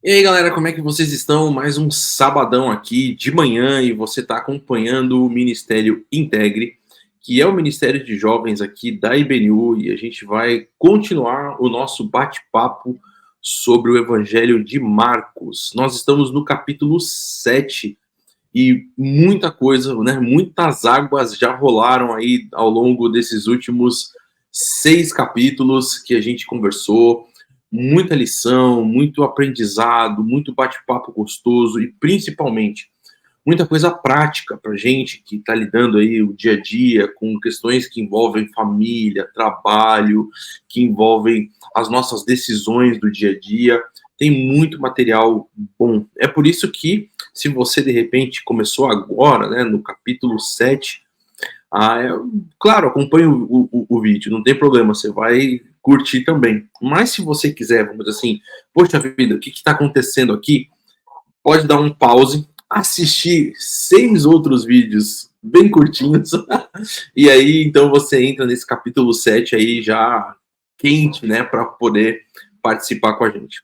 E aí, galera, como é que vocês estão? Mais um sabadão aqui de manhã e você está acompanhando o Ministério Integre, que é o Ministério de Jovens aqui da IBNU, e a gente vai continuar o nosso bate-papo sobre o Evangelho de Marcos. Nós estamos no capítulo 7 e muita coisa, né? Muitas águas já rolaram aí ao longo desses últimos 6 capítulos que a gente conversou. Muita lição, muito aprendizado, muito bate-papo gostoso e principalmente muita coisa prática para gente que está lidando aí o dia a dia com questões que envolvem família, trabalho, que envolvem as nossas decisões do dia a dia. Tem muito material bom. É por isso que, se você de repente começou agora, né, no capítulo 7, claro, acompanhe o vídeo, não tem problema, você vai curtir também. Mas se você quiser, vamos dizer assim, poxa vida, o que está acontecendo aqui? Pode dar um pause, assistir 6 outros vídeos bem curtinhos, e aí então você entra nesse capítulo 7 aí já quente, né, para poder participar com a gente.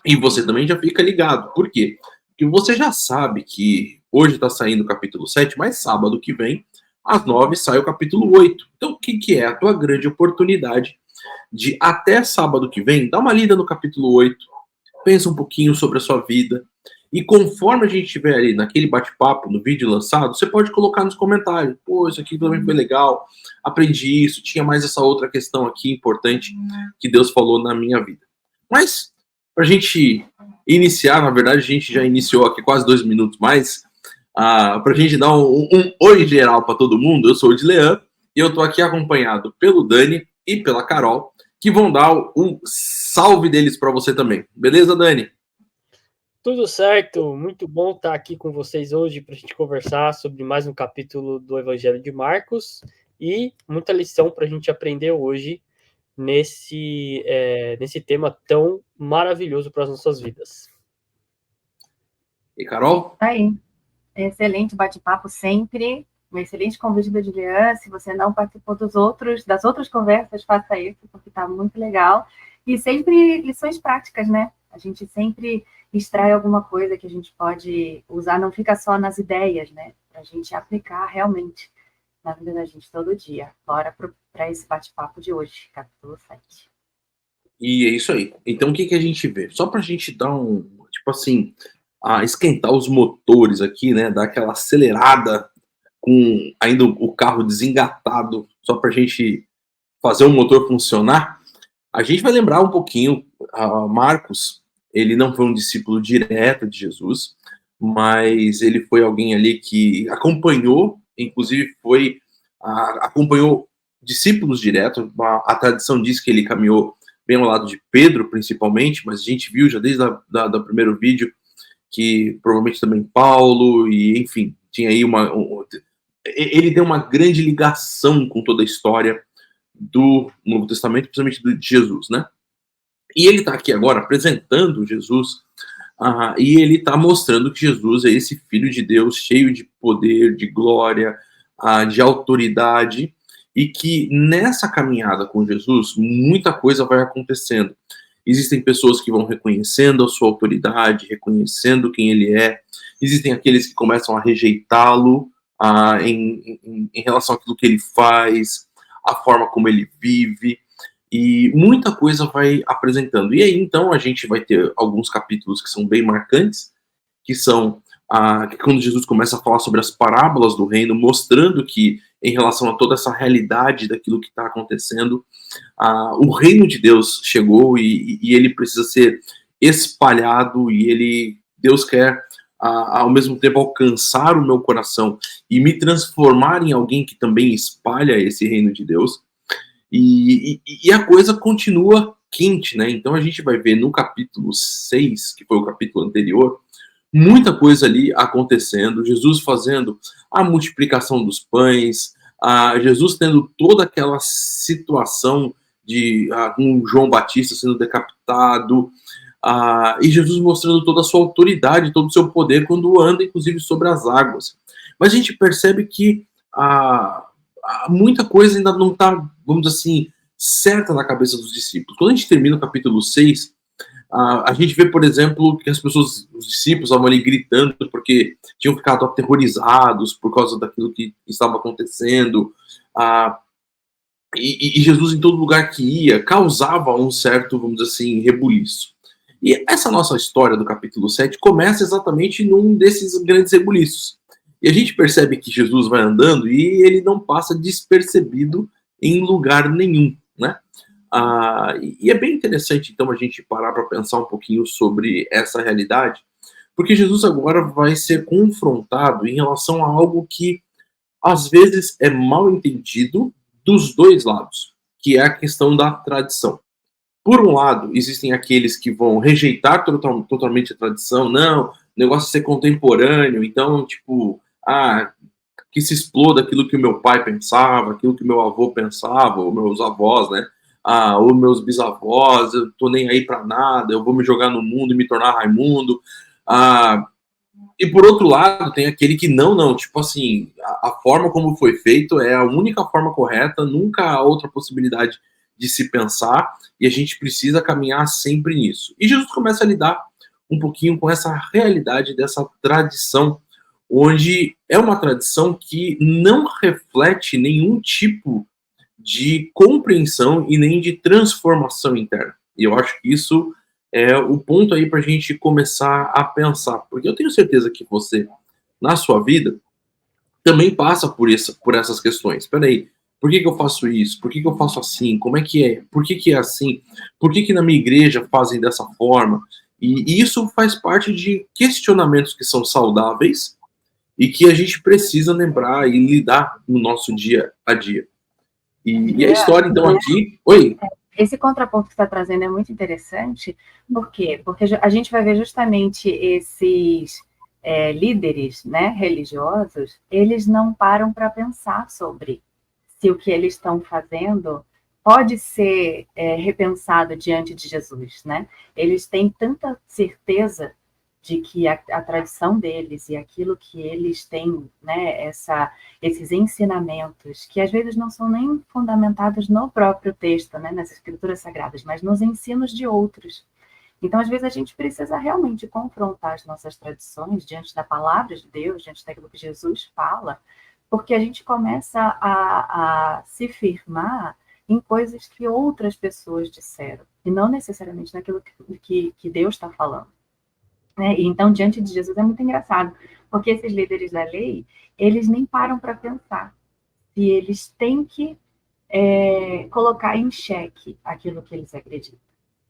E você também já fica ligado, por quê? Porque você já sabe que hoje está saindo o capítulo 7, mas sábado que vem, às 9, sai o capítulo 8. Então, o que é a tua grande oportunidade de, até sábado que vem, dar uma lida no capítulo 8, pensa um pouquinho sobre a sua vida, e conforme a gente estiver ali naquele bate-papo, no vídeo lançado, você pode colocar nos comentários, pô, isso aqui também foi legal, aprendi isso, tinha mais essa outra questão aqui importante que Deus falou na minha vida. Mas, para a gente iniciar, na verdade a gente já iniciou aqui quase 2 minutos mais, para a gente dar um oi geral para todo mundo. Eu sou o Dilean e eu estou aqui acompanhado pelo Dani e pela Carol, que vão dar um salve deles para você também. Beleza, Dani? Tudo certo, muito bom estar aqui com vocês hoje para a gente conversar sobre mais um capítulo do Evangelho de Marcos e muita lição para a gente aprender hoje nesse tema tão maravilhoso para as nossas vidas. E Carol? Tá aí. Excelente bate-papo sempre. Um excelente convite da Juliana. Se você não participou das outras conversas, faça isso, porque está muito legal. E sempre lições práticas, né? A gente sempre extrai alguma coisa que a gente pode usar, não fica só nas ideias, né? Para a gente aplicar realmente na vida da gente todo dia. Bora para esse bate-papo de hoje, capítulo 7. E é isso aí. Então, o que a gente vê? Só para a gente dar tipo assim, esquentar os motores aqui, né? Dar aquela acelerada com ainda o carro desengatado, só para a gente fazer o motor funcionar. A gente vai lembrar um pouquinho, Marcos, ele não foi um discípulo direto de Jesus, mas ele foi alguém ali que acompanhou, inclusive acompanhou discípulos direto. A tradição diz que ele caminhou bem ao lado de Pedro, principalmente, mas a gente viu já desde do primeiro vídeo que provavelmente também Paulo, e enfim, tinha aí ele deu uma grande ligação com toda a história do Novo Testamento, principalmente de Jesus, né? E ele está aqui agora apresentando Jesus, e ele está mostrando que Jesus é esse Filho de Deus, cheio de poder, de glória, de autoridade, e que nessa caminhada com Jesus, muita coisa vai acontecendo. Existem pessoas que vão reconhecendo a sua autoridade, reconhecendo quem ele é. Existem aqueles que começam a rejeitá-lo em relação àquilo que ele faz, a forma como ele vive, e muita coisa vai apresentando. E aí, então, a gente vai ter alguns capítulos que são bem marcantes, que são que quando Jesus começa a falar sobre as parábolas do reino, mostrando que, em relação a toda essa realidade daquilo que está acontecendo, o reino de Deus chegou e ele precisa ser espalhado, e Deus quer, ao mesmo tempo, alcançar o meu coração e me transformar em alguém que também espalha esse reino de Deus. E a coisa continua quente, né? Então a gente vai ver no capítulo 6, que foi o capítulo anterior, muita coisa ali acontecendo, Jesus fazendo a multiplicação dos pães, Jesus tendo toda aquela situação de com João Batista sendo decapitado, e Jesus mostrando toda a sua autoridade, todo o seu poder quando anda, inclusive, sobre as águas. Mas a gente percebe que muita coisa ainda não está, vamos dizer assim, certa na cabeça dos discípulos. Quando a gente termina o capítulo 6, A gente vê, por exemplo, que as pessoas, os discípulos estavam ali gritando porque tinham ficado aterrorizados por causa daquilo que estava acontecendo. E Jesus, em todo lugar que ia, causava um certo, vamos dizer assim, rebuliço. E essa nossa história do capítulo 7 começa exatamente num desses grandes rebuliços. E a gente percebe que Jesus vai andando e ele não passa despercebido em lugar nenhum, né? E é bem interessante, então, a gente parar para pensar um pouquinho sobre essa realidade, porque Jesus agora vai ser confrontado em relação a algo que, às vezes, é mal entendido dos dois lados, que é a questão da tradição. Por um lado, existem aqueles que vão rejeitar totalmente a tradição, não, o negócio é ser contemporâneo, então, tipo, que se exploda aquilo que o meu pai pensava, aquilo que o meu avô pensava, ou meus avós, né? Ou meus bisavós, eu tô nem aí pra nada, eu vou me jogar no mundo e me tornar Raimundo. E por outro lado, tem aquele que não, tipo assim, a forma como foi feito é a única forma correta, nunca há outra possibilidade de se pensar, e a gente precisa caminhar sempre nisso. E Jesus começa a lidar um pouquinho com essa realidade dessa tradição, onde é uma tradição que não reflete nenhum tipo de compreensão e nem de transformação interna. E eu acho que isso é o ponto aí para a gente começar a pensar, porque eu tenho certeza que você, na sua vida, também passa por essas questões. Espera aí, por que eu faço isso? Por que eu faço assim? Como é que é? Por que é assim? Por que na minha igreja fazem dessa forma? E isso faz parte de questionamentos que são saudáveis e que a gente precisa lembrar e lidar no nosso dia a dia. E a história, então, aqui... Oi? Esse contraponto que você está trazendo é muito interessante. Por quê? Porque a gente vai ver justamente esses líderes, né, religiosos, eles não param para pensar sobre se o que eles estão fazendo pode ser repensado diante de Jesus, né? Eles têm tanta certeza de que a tradição deles e aquilo que eles têm, né, esses ensinamentos, que às vezes não são nem fundamentados no próprio texto, né, nas escrituras sagradas, mas nos ensinos de outros. Então, às vezes, a gente precisa realmente confrontar as nossas tradições diante da palavra de Deus, diante daquilo que Jesus fala, porque a gente começa a se firmar em coisas que outras pessoas disseram, e não necessariamente naquilo que Deus está falando. E então, diante de Jesus, é muito engraçado, porque esses líderes da lei, eles nem param para pensar se eles têm que colocar em xeque aquilo que eles acreditam.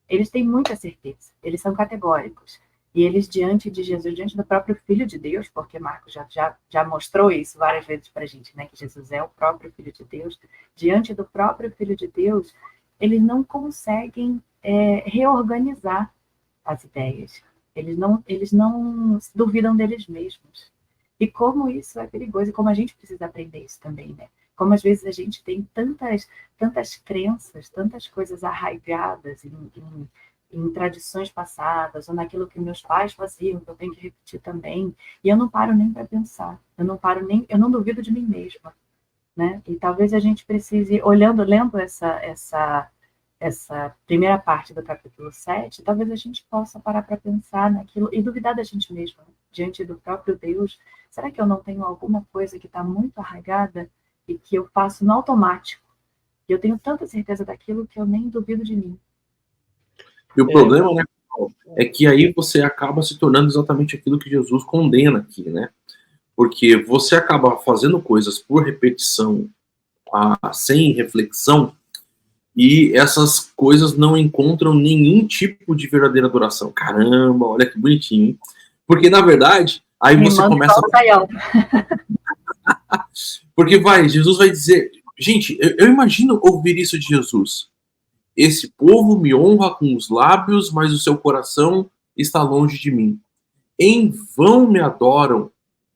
Eles têm muita certeza, eles são categóricos. E eles, diante de Jesus, diante do próprio Filho de Deus, porque Marcos já mostrou isso várias vezes para a gente, né, que Jesus é o próprio Filho de Deus, diante do próprio Filho de Deus, eles não conseguem reorganizar as ideias. Eles não duvidam deles mesmos. E como isso é perigoso, e como a gente precisa aprender isso também, né? Como às vezes a gente tem tantas crenças, tantas coisas arraigadas em tradições passadas, ou naquilo que meus pais faziam, que eu tenho que repetir também, e eu não paro nem para pensar, eu não duvido de mim mesma, né? E talvez a gente precise, lendo essa primeira parte do capítulo 7, talvez a gente possa parar para pensar naquilo e duvidar da gente mesma, né? Diante do próprio Deus. Será que eu não tenho alguma coisa que está muito arraigada e que eu faço no automático? E eu tenho tanta certeza daquilo que eu nem duvido de mim. E o problema, né, é que aí você acaba se tornando exatamente aquilo que Jesus condena aqui, né? Porque você acaba fazendo coisas por repetição, sem reflexão, e essas coisas não encontram nenhum tipo de verdadeira adoração. Caramba, olha que bonitinho, hein? Porque, na verdade, aí você começa... Porque Jesus vai dizer... Gente, eu imagino ouvir isso de Jesus. Esse povo me honra com os lábios, mas o seu coração está longe de mim. Em vão me adoram.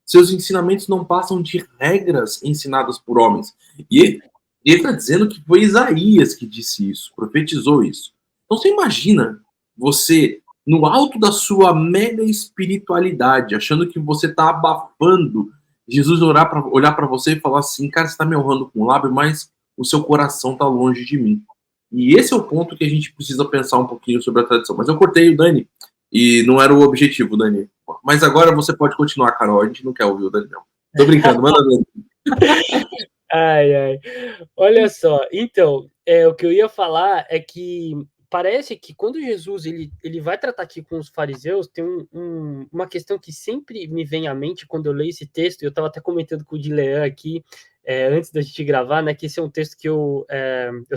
Seus ensinamentos não passam de regras ensinadas por homens. E ele está dizendo que foi Isaías que disse isso, profetizou isso. Então você imagina você, no alto da sua mega espiritualidade, achando que você está abafando, Jesus olhar para você e falar assim, cara, você está me honrando com o lábio, mas o seu coração está longe de mim. E esse é o ponto que a gente precisa pensar um pouquinho sobre a tradição. Mas eu cortei o Dani, e não era o objetivo, Dani. Mas agora você pode continuar, Carol. A gente não quer ouvir o Dani, não. Tô brincando, manda, Dani. Ai, ai. Olha só, então, o que eu ia falar é que parece que quando Jesus ele vai tratar aqui com os fariseus, tem uma questão que sempre me vem à mente quando eu leio esse texto, e eu estava até comentando com o Dilean aqui, antes da gente gravar, né, que esse é um texto que eu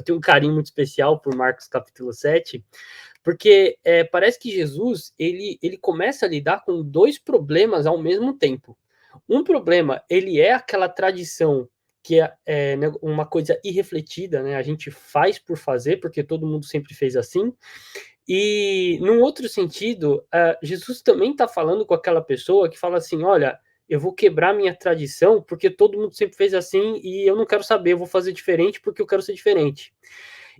tenho um carinho muito especial por Marcos capítulo 7, porque parece que Jesus ele começa a lidar com dois problemas ao mesmo tempo. Um problema, ele é aquela tradição que é uma coisa irrefletida, né? A gente faz por fazer, porque todo mundo sempre fez assim. E, num outro sentido, Jesus também está falando com aquela pessoa que fala assim, olha, eu vou quebrar minha tradição, porque todo mundo sempre fez assim, e eu não quero saber, eu vou fazer diferente, porque eu quero ser diferente.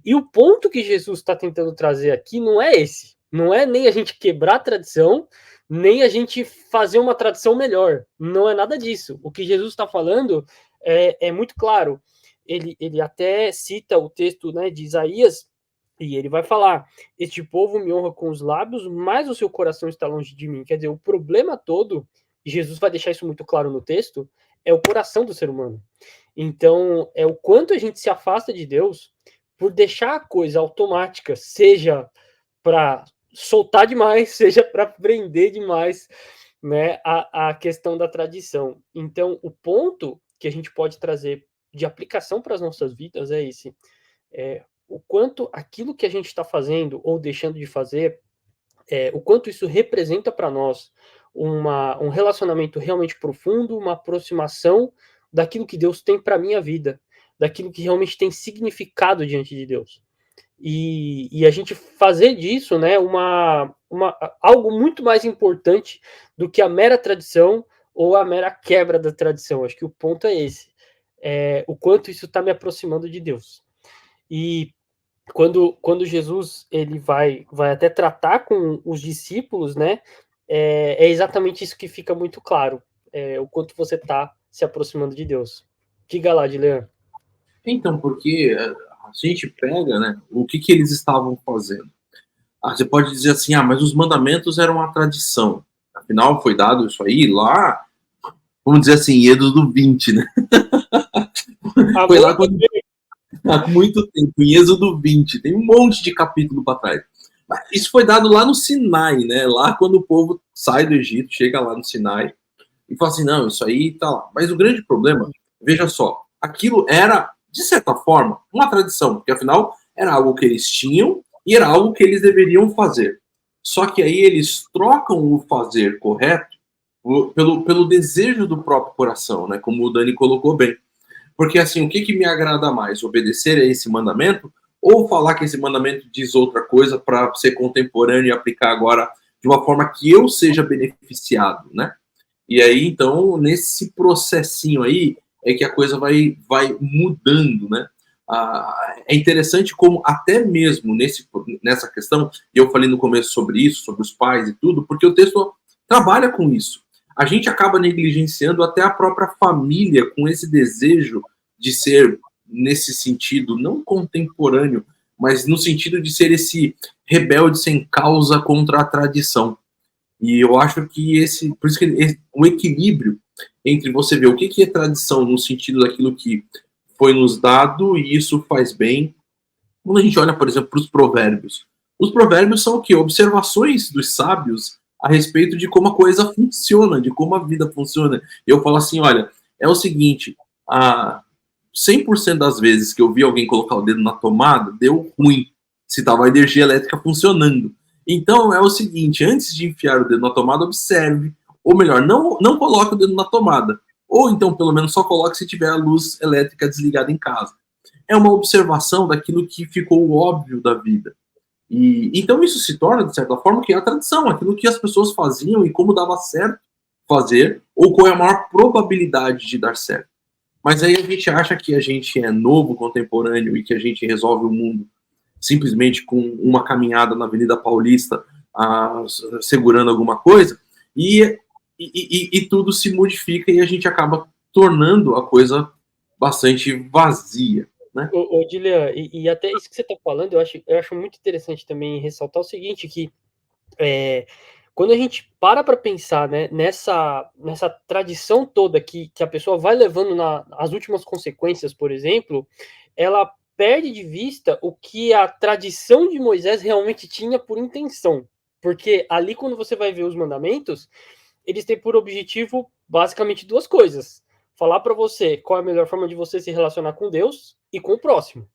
E o ponto que Jesus está tentando trazer aqui não é esse. Não é nem a gente quebrar a tradição, nem a gente fazer uma tradição melhor. Não é nada disso. O que Jesus está falando é muito claro. Ele até cita o texto, né, de Isaías, e ele vai falar: este povo me honra com os lábios, mas o seu coração está longe de mim. Quer dizer, o problema todo, e Jesus vai deixar isso muito claro no texto, é o coração do ser humano. Então, é o quanto a gente se afasta de Deus por deixar a coisa automática, seja para soltar demais, seja para prender demais, né, a questão da tradição. Então, o ponto que a gente pode trazer de aplicação para as nossas vidas é esse: o quanto aquilo que a gente está fazendo ou deixando de fazer, o quanto isso representa para nós um relacionamento realmente profundo, uma aproximação daquilo que Deus tem para a minha vida, daquilo que realmente tem significado diante de Deus. E a gente fazer disso, né, algo muito mais importante do que a mera tradição ou a mera quebra da tradição. Acho que o ponto é esse. O quanto isso está me aproximando de Deus. E quando Jesus ele vai até tratar com os discípulos, né, é exatamente isso que fica muito claro, o quanto você está se aproximando de Deus. Diga lá, Dilean. Então, porque a gente pega, né, o que eles estavam fazendo. Você pode dizer assim, mas os mandamentos eram uma tradição. Afinal, foi dado isso aí lá, vamos dizer assim, em Êxodo 20, né? Foi lá quando... Há muito tempo, em Êxodo 20, tem um monte de capítulo para trás. Mas isso foi dado lá no Sinai, né? Lá quando o povo sai do Egito, chega lá no Sinai e fala assim, não, isso aí tá lá. Mas o grande problema, veja só, aquilo era, de certa forma, uma tradição, porque afinal era algo que eles tinham e era algo que eles deveriam fazer. Só que aí eles trocam o fazer correto pelo desejo do próprio coração, né? Como o Dani colocou bem. Porque assim, o que me agrada mais? Obedecer a esse mandamento ou falar que esse mandamento diz outra coisa para ser contemporâneo e aplicar agora de uma forma que eu seja beneficiado, né? E aí, então, nesse processinho aí é que a coisa vai mudando, né? É interessante como até mesmo nessa questão, e eu falei no começo sobre isso, sobre os pais e tudo, porque o texto trabalha com isso. A gente acaba negligenciando até a própria família com esse desejo de ser, nesse sentido, não contemporâneo, mas no sentido de ser esse rebelde sem causa contra a tradição. E eu acho que por isso que o equilíbrio entre você ver o que é tradição no sentido daquilo que foi nos dado e isso faz bem. Quando a gente olha, por exemplo, para os provérbios. Os provérbios são o quê? Observações dos sábios a respeito de como a coisa funciona, de como a vida funciona. Eu falo assim, olha, é o seguinte, 100% das vezes que eu vi alguém colocar o dedo na tomada, deu ruim, se estava a energia elétrica funcionando. Então, é o seguinte, antes de enfiar o dedo na tomada, observe, ou melhor, não coloque o dedo na tomada, ou então, pelo menos, só coloque se tiver a luz elétrica desligada em casa. É uma observação daquilo que ficou óbvio da vida. E então isso se torna, de certa forma, que é a tradição, aquilo que as pessoas faziam e como dava certo fazer, ou qual é a maior probabilidade de dar certo. Mas aí a gente acha que a gente é novo, contemporâneo, e que a gente resolve o mundo simplesmente com uma caminhada na Avenida Paulista, segurando alguma coisa, e tudo se modifica e a gente acaba tornando a coisa bastante vazia. né? Ô, Dilian, e até isso que você está falando, eu acho muito interessante também ressaltar o seguinte, que quando a gente para pensar, né, nessa tradição toda que a pessoa vai levando as últimas consequências, por exemplo, ela perde de vista o que a tradição de Moisés realmente tinha por intenção. Porque ali, quando você vai ver os mandamentos, eles têm por objetivo basicamente duas coisas: falar para você qual é a melhor forma de você se relacionar com Deus e com o próximo.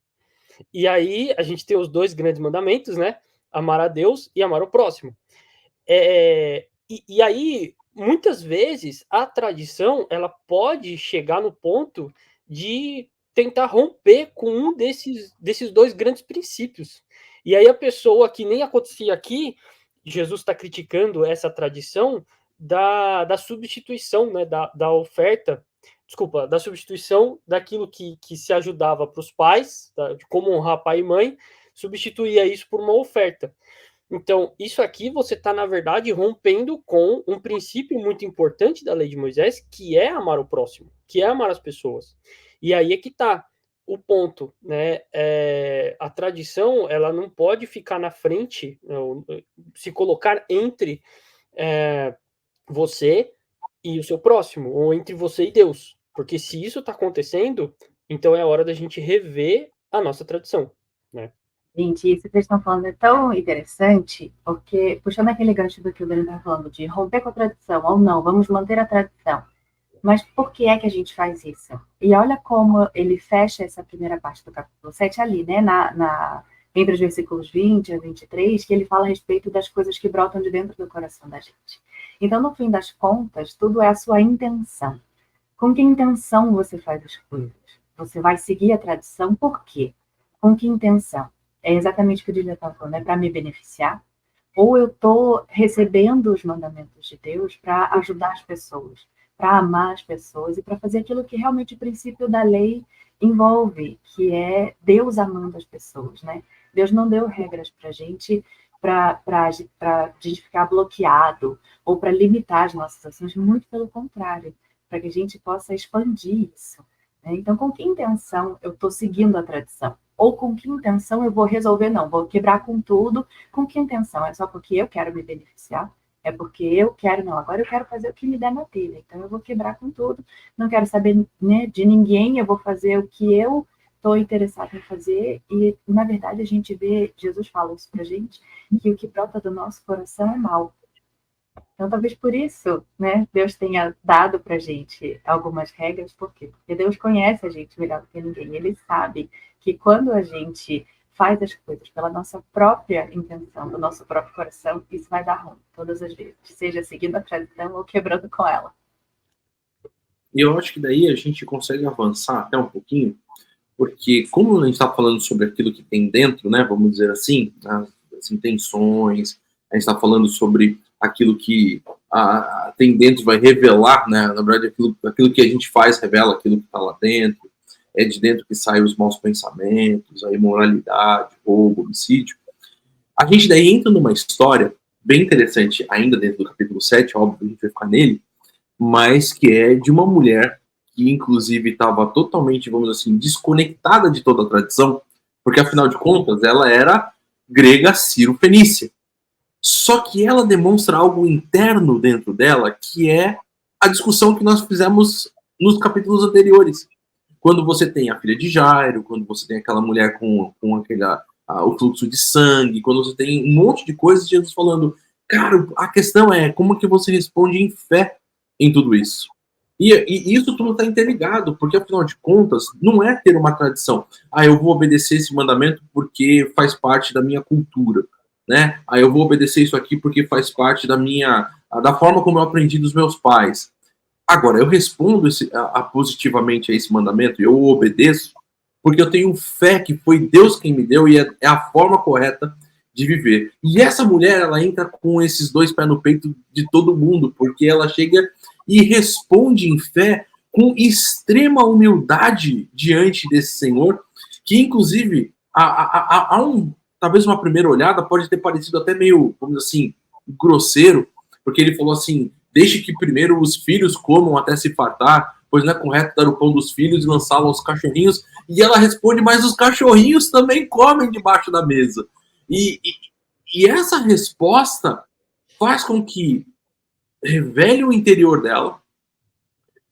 E aí a gente tem os dois grandes mandamentos, né? Amar a Deus e amar o próximo. E aí, muitas vezes, a tradição ela pode chegar no ponto de tentar romper com um desses dois grandes princípios. E aí a pessoa, que nem acontecia aqui, Jesus está criticando essa tradição da substituição, né, da oferta, desculpa, da substituição daquilo que se ajudava para os pais, de como honrar pai e mãe, substituía isso por uma oferta. Então, isso aqui você está, na verdade, rompendo com um princípio muito importante da lei de Moisés, que é amar o próximo, que é amar as pessoas. E aí é que está o ponto, né? A tradição, ela não pode ficar na frente, não, se colocar entre você e o seu próximo, ou entre você e Deus. Porque se isso está acontecendo, então é hora da gente rever a nossa tradição, né? Gente, isso que vocês estão falando é tão interessante, porque, puxando aquele gancho do que o Dani está falando, de romper com a tradição, ou não, vamos manter a tradição. Mas por que é que a gente faz isso? E olha como ele fecha essa primeira parte do capítulo 7 ali, né? Entre os versículos 20 a 23, que ele fala a respeito das coisas que brotam de dentro do coração da gente. Então, no fim das contas, tudo é a sua intenção. Com que intenção você faz as coisas? Você vai seguir a tradição por quê? Com que intenção? É exatamente o que o Dília está falando, é para me beneficiar? Ou eu estou recebendo os mandamentos de Deus para ajudar as pessoas, para amar as pessoas e para fazer aquilo que realmente o princípio da lei envolve, que é Deus amando as pessoas, né? Deus não deu regras para a gente para a gente ficar bloqueado ou para limitar as nossas ações, muito pelo contrário, para que a gente possa expandir isso, né? Então, com que intenção eu estou seguindo a tradição? Ou com que intenção eu vou resolver? Não, vou quebrar com tudo. Com que intenção? É só porque eu quero me beneficiar? É porque eu quero? Não, agora eu quero fazer o que me der na telha. Então eu vou quebrar com tudo. Não quero saber, né, de ninguém. Eu vou fazer o que eu estou interessado em fazer. E, na verdade, a gente vê, Jesus fala isso pra gente, que o que brota do nosso coração é mal. Então, talvez por isso, né, Deus tenha dado para a gente algumas regras. Por quê? Porque Deus conhece a gente melhor do que ninguém. Ele sabe que quando a gente faz as coisas pela nossa própria intenção, do nosso próprio coração, isso vai dar ruim todas as vezes, seja seguindo a tradição ou quebrando com ela. E eu acho que daí a gente consegue avançar até um pouquinho, porque como a gente está falando sobre aquilo que tem dentro, né, vamos dizer assim, as intenções, a gente está falando sobre aquilo que tem dentro, vai revelar, né, na verdade aquilo que a gente faz revela aquilo que está lá dentro, é de dentro que saem os maus pensamentos, a imoralidade, roubo, homicídio. A gente daí entra numa história bem interessante, ainda dentro do capítulo 7, óbvio, a gente vai ficar nele, mas que é de uma mulher que, inclusive, estava totalmente, vamos dizer assim, desconectada de toda a tradição, porque, afinal de contas, ela era grega sírio-fenícia. Só que ela demonstra algo interno dentro dela, que é a discussão que nós fizemos nos capítulos anteriores. Quando você tem a filha de Jairo, quando você tem aquela mulher com o fluxo de sangue, quando você tem um monte de coisas, Jesus falando, cara, a questão é como que você responde em fé em tudo isso. E isso tudo está interligado, porque afinal de contas, não é ter uma tradição. Eu vou obedecer esse mandamento porque faz parte da minha cultura, né? Eu vou obedecer isso aqui porque faz parte da forma como eu aprendi dos meus pais. Agora, eu respondo positivamente a esse mandamento, eu o obedeço, porque eu tenho fé que foi Deus quem me deu e é a forma correta de viver. E essa mulher, ela entra com esses dois pés no peito de todo mundo, porque ela chega e responde em fé com extrema humildade diante desse Senhor, que inclusive, talvez uma primeira olhada, pode ter parecido até meio, vamos dizer assim, grosseiro, porque ele falou assim, deixe que primeiro os filhos comam até se fartar, pois não é correto dar o pão dos filhos e lançá-lo aos cachorrinhos. E ela responde, mas os cachorrinhos também comem debaixo da mesa. E essa resposta faz com que revele o interior dela,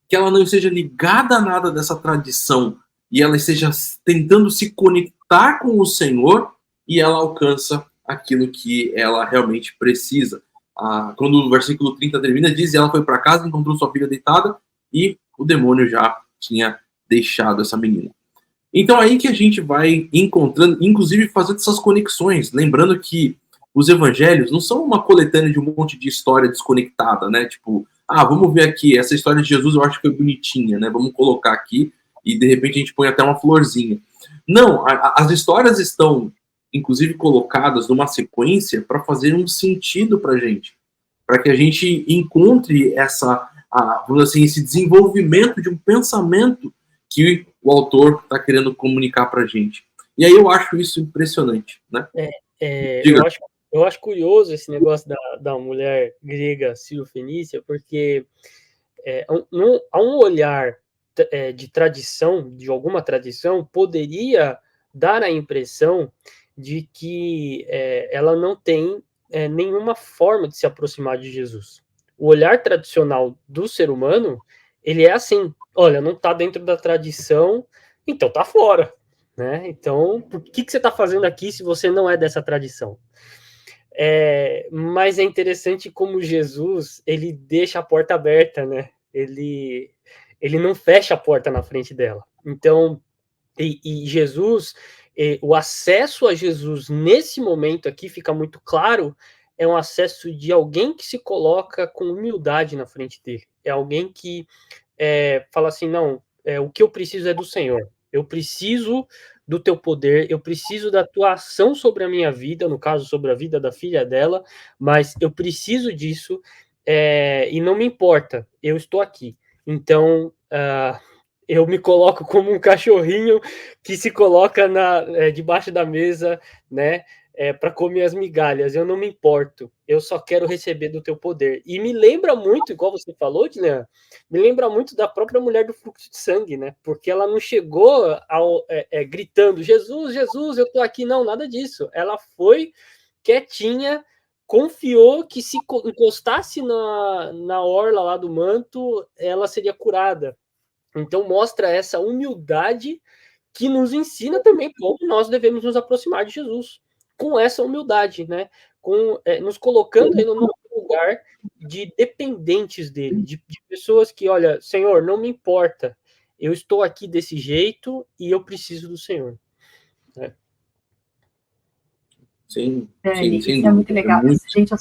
que ela não esteja ligada a nada dessa tradição e ela esteja tentando se conectar com o Senhor e ela alcança aquilo que ela realmente precisa. Quando o versículo 30 termina, diz: ela foi para casa, encontrou sua filha deitada e o demônio já tinha deixado essa menina. Então aí que a gente vai encontrando, inclusive fazendo essas conexões, lembrando que os evangelhos não são uma coletânea de um monte de história desconectada, né? Tipo, vamos ver aqui, essa história de Jesus eu acho que foi bonitinha, né? Vamos colocar aqui e de repente a gente põe até uma florzinha. Não, as histórias estão, inclusive, colocadas numa sequência para fazer um sentido para a gente, para que a gente encontre vamos dizer assim, esse desenvolvimento de um pensamento que o autor está querendo comunicar para a gente. E aí eu acho isso impressionante, né? Eu acho curioso esse negócio da mulher grega Sírio-Fenícia, porque a um olhar de tradição, de alguma tradição, poderia dar a impressão de que ela não tem nenhuma forma de se aproximar de Jesus. O olhar tradicional do ser humano, ele é assim, olha, não está dentro da tradição, então está fora, né? Então, por que você está fazendo aqui se você não é dessa tradição? Mas é interessante como Jesus, ele deixa a porta aberta, né? Ele não fecha a porta na frente dela. Então, e Jesus, o acesso a Jesus nesse momento aqui fica muito claro, é um acesso de alguém que se coloca com humildade na frente dele. É alguém que fala assim, não, o que eu preciso é do Senhor. Eu preciso do teu poder, eu preciso da tua ação sobre a minha vida, no caso, sobre a vida da filha dela, mas eu preciso disso e não me importa, eu estou aqui. Então, eu me coloco como um cachorrinho que se coloca debaixo da mesa, né, para comer as migalhas. Eu não me importo, eu só quero receber do teu poder. E me lembra muito, igual você falou, Dilean, me lembra muito da própria mulher do fluxo de sangue, né? Porque ela não chegou gritando, Jesus, Jesus, eu tô aqui. Não, nada disso. Ela foi quietinha, confiou que se encostasse na orla lá do manto, ela seria curada. Então mostra essa humildade que nos ensina também como nós devemos nos aproximar de Jesus, com essa humildade, né? Nos colocando aí no lugar de dependentes dele, de pessoas que, olha, Senhor, não me importa, eu estou aqui desse jeito e eu preciso do Senhor. Né? Sim, isso é muito legal. Gente, eu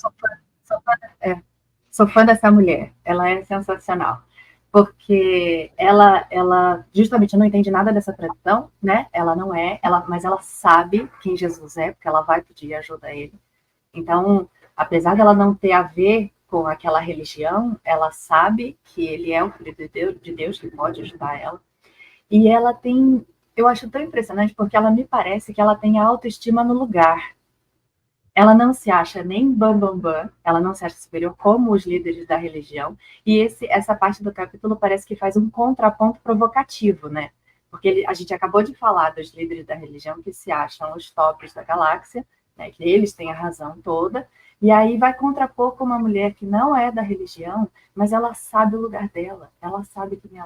sou fã dessa mulher, ela é sensacional. Porque ela justamente não entende nada dessa tradição, né? Ela não é, mas ela sabe quem Jesus é, porque ela vai pedir ajuda a ele. Então, apesar dela não ter a ver com aquela religião, ela sabe que ele é o filho de Deus que pode ajudar ela. E ela tem, eu acho tão impressionante, porque ela me parece que ela tem a autoestima no lugar. Ela não se acha nem bam, ela não se acha superior como os líderes da religião, e essa parte do capítulo parece que faz um contraponto provocativo, né? Porque a gente acabou de falar dos líderes da religião que se acham os tops da galáxia, né, que eles têm a razão toda, e aí vai contrapor com uma mulher que não é da religião, mas ela sabe o lugar dela, ela sabe quem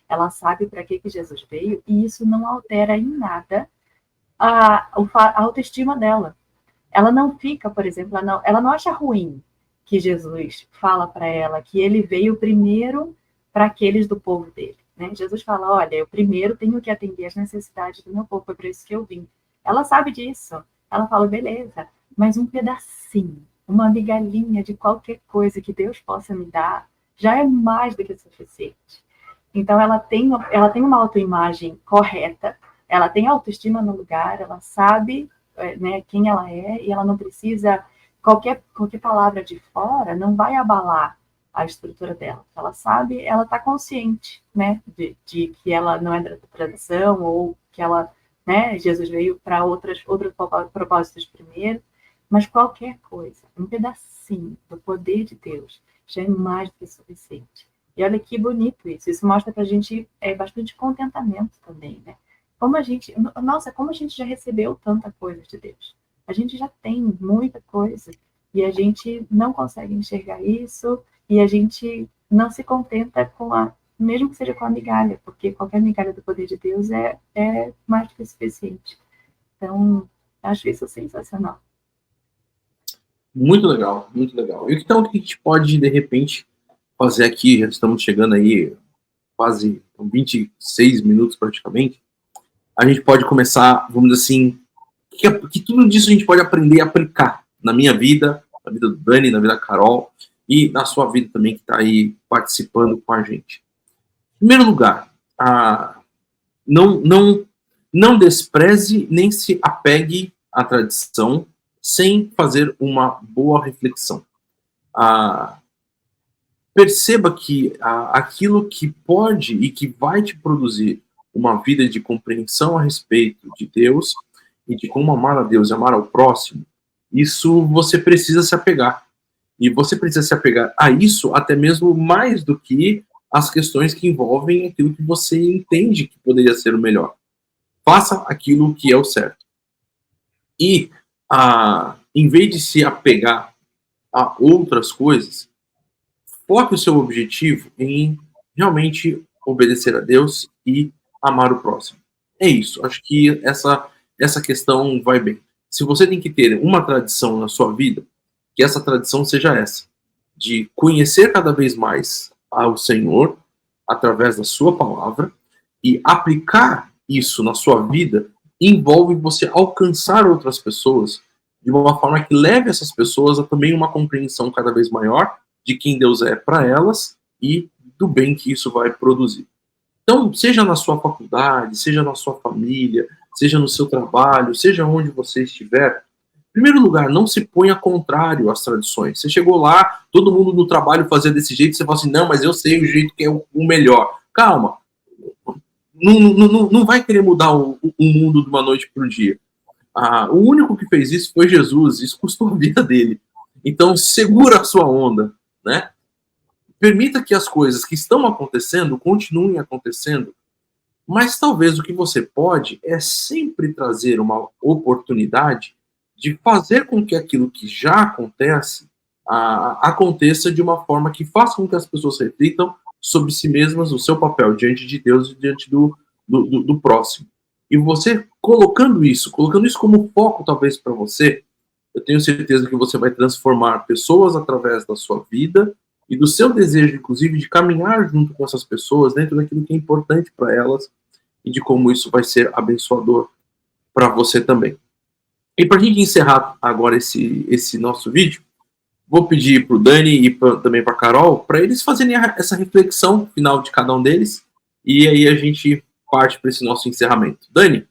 ela sabe para que Jesus veio, e isso não altera em nada a autoestima dela. Ela não fica, por exemplo, ela não acha ruim que Jesus fala para ela que ele veio primeiro para aqueles do povo dele. Né? Jesus fala, olha, eu primeiro tenho que atender as necessidades do meu povo, foi para isso que eu vim. Ela sabe disso. Ela fala, beleza, mas um pedacinho, uma migalhinha de qualquer coisa que Deus possa me dar, já é mais do que suficiente. Então, ela tem uma autoimagem correta, ela tem autoestima no lugar, ela sabe, né, quem ela é, e ela não precisa, qualquer palavra de fora não vai abalar a estrutura dela. Ela sabe, ela está consciente, né, de que ela não é da tradição, ou que ela, né, Jesus veio para outros propósitos primeiro, mas qualquer coisa, um pedacinho do poder de Deus já é mais do que suficiente. E olha que bonito isso. Isso mostra para a gente bastante contentamento também, né? Como a gente já recebeu tanta coisa de Deus. A gente já tem muita coisa e a gente não consegue enxergar isso e a gente não se contenta mesmo que seja com a migalha, porque qualquer migalha do poder de Deus é mais do que suficiente. Então, acho isso sensacional. Muito legal, muito legal. E então, o que a gente pode, de repente, fazer aqui? Já estamos chegando aí quase 26 minutos praticamente. A gente pode começar, vamos dizer assim, que tudo disso a gente pode aprender e aplicar na minha vida, na vida do Dani, na vida da Carol e na sua vida também, que está aí participando com a gente. Em primeiro lugar, não despreze nem se apegue à tradição sem fazer uma boa reflexão. Perceba que aquilo que pode e que vai te produzir uma vida de compreensão a respeito de Deus e de como amar a Deus e amar ao próximo, isso você precisa se apegar. E você precisa se apegar a isso até mesmo mais do que as questões que envolvem aquilo que você entende que poderia ser o melhor. Faça aquilo que é o certo. E, em vez de se apegar a outras coisas, foque o seu objetivo em realmente obedecer a Deus e amar o próximo. É isso. Acho que essa questão vai bem. Se você tem que ter uma tradição na sua vida, que essa tradição seja essa, de conhecer cada vez mais ao Senhor através da sua palavra e aplicar isso na sua vida envolve você alcançar outras pessoas de uma forma que leve essas pessoas a também uma compreensão cada vez maior de quem Deus é para elas e do bem que isso vai produzir. Então, seja na sua faculdade, seja na sua família, seja no seu trabalho, seja onde você estiver, em primeiro lugar, não se ponha contrário às tradições. Você chegou lá, todo mundo no trabalho fazia desse jeito, você fala assim, não, mas eu sei o jeito que é o melhor. Calma, não vai querer mudar o mundo de uma noite para o dia. O único que fez isso foi Jesus, isso custou a vida dele. Então, segura a sua onda, né? Permita que as coisas que estão acontecendo continuem acontecendo, mas talvez o que você pode é sempre trazer uma oportunidade de fazer com que aquilo que já acontece aconteça de uma forma que faça com que as pessoas reflitam sobre si mesmas, o seu papel diante de Deus e diante do próximo. E você colocando isso como foco talvez para você, eu tenho certeza que você vai transformar pessoas através da sua vida e do seu desejo, inclusive, de caminhar junto com essas pessoas dentro daquilo que é importante para elas e de como isso vai ser abençoador para você também. E para a gente encerrar agora esse nosso vídeo, vou pedir para o Dani e também para a Carol, para eles fazerem essa reflexão final de cada um deles, e aí a gente parte para esse nosso encerramento. Dani?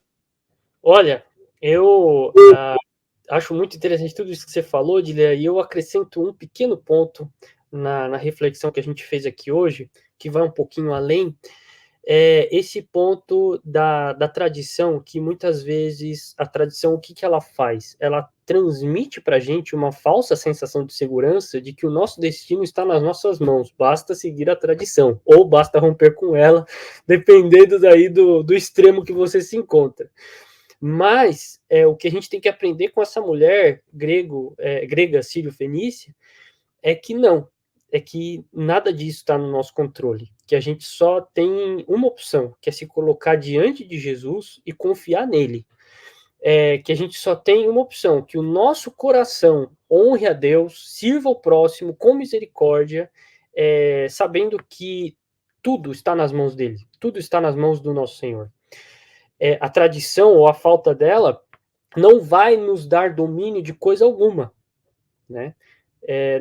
Olha, eu acho muito interessante tudo isso que você falou, Dilia, e eu acrescento um pequeno ponto na reflexão que a gente fez aqui hoje, que vai um pouquinho além, esse ponto da tradição, que muitas vezes a tradição, o que ela faz? Ela transmite para a gente uma falsa sensação de segurança de que o nosso destino está nas nossas mãos, basta seguir a tradição, ou basta romper com ela, dependendo daí do extremo que você se encontra. Mas o que a gente tem que aprender com essa mulher grega sírio-fenícia é que não, é que nada disso está no nosso controle, que a gente só tem uma opção, que é se colocar diante de Jesus e confiar nele. Que a gente só tem uma opção, que o nosso coração honre a Deus, sirva o próximo com misericórdia, sabendo que tudo está nas mãos dele, tudo está nas mãos do nosso Senhor. A tradição ou a falta dela não vai nos dar domínio de coisa alguma, né?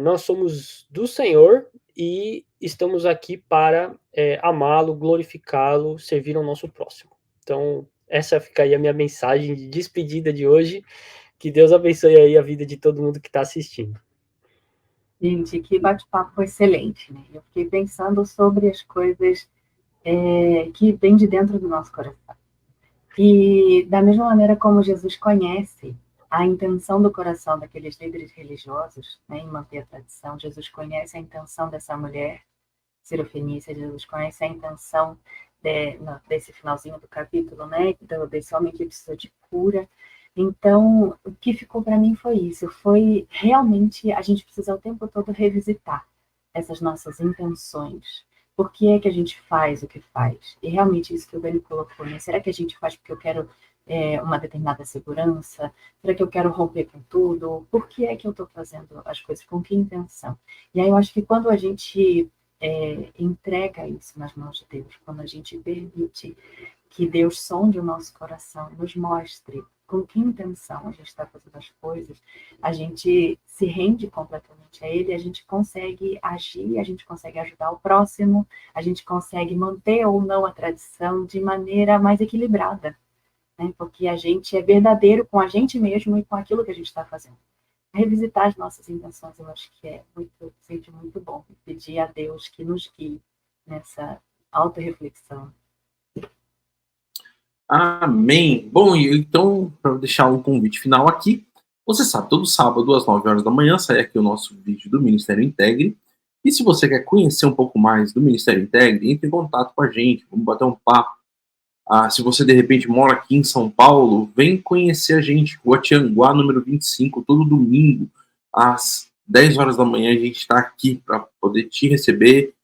Nós somos do Senhor e estamos aqui para amá-lo, glorificá-lo, servir ao nosso próximo. Então, essa fica aí a minha mensagem de despedida de hoje. Que Deus abençoe aí a vida de todo mundo que está assistindo. Gente, que bate-papo excelente, né? Eu fiquei pensando sobre as coisas que vêm de dentro do nosso coração. E da mesma maneira como Jesus conhece a intenção do coração daqueles líderes religiosos, né, em manter a tradição, Jesus conhece a intenção dessa mulher Sirofenícia, Jesus conhece a intenção desse finalzinho do capítulo, né? Desse homem que precisou de cura. Então, o que ficou para mim foi isso, foi realmente a gente precisa o tempo todo revisitar essas nossas intenções. Por que é que a gente faz o que faz? E realmente isso que o Beni colocou, né? Será que a gente faz porque eu quero uma determinada segurança? Será que eu quero romper com tudo? Por que é que eu estou fazendo as coisas? Com que intenção? E aí eu acho que quando a gente entrega isso nas mãos de Deus, quando a gente permite que Deus sonde o nosso coração, nos mostre com que intenção a gente está fazendo as coisas, a gente se rende completamente a Ele, a gente consegue agir, a gente consegue ajudar o próximo, a gente consegue manter ou não a tradição de maneira mais equilibrada, né? Porque a gente é verdadeiro com a gente mesmo e com aquilo que a gente está fazendo. Revisitar as nossas intenções, eu acho que é sempre muito bom. Pedir a Deus que nos guie nessa autorreflexão. Amém. Bom, então, para deixar um convite final aqui, você sabe, todo sábado às 9 horas da manhã sai aqui o nosso vídeo do Ministério Integre. E se você quer conhecer um pouco mais do Ministério Integre, entre em contato com a gente, vamos bater um papo. Se você de repente mora aqui em São Paulo, vem conhecer a gente, Rua Tianguá, número 25, todo domingo, às 10 horas da manhã, a gente está aqui para poder te receber,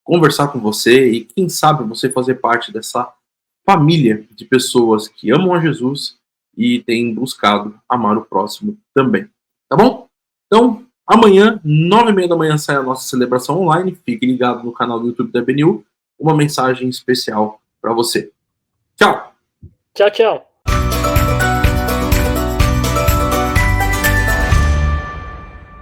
conversar com você e, quem sabe, você fazer parte dessa família de pessoas que amam a Jesus e têm buscado amar o próximo também. Tá bom? Então, amanhã, 9h30 da manhã, sai a nossa celebração online. Fique ligado no canal do YouTube da BNU. Uma mensagem especial para você. Tchau! Tchau, tchau!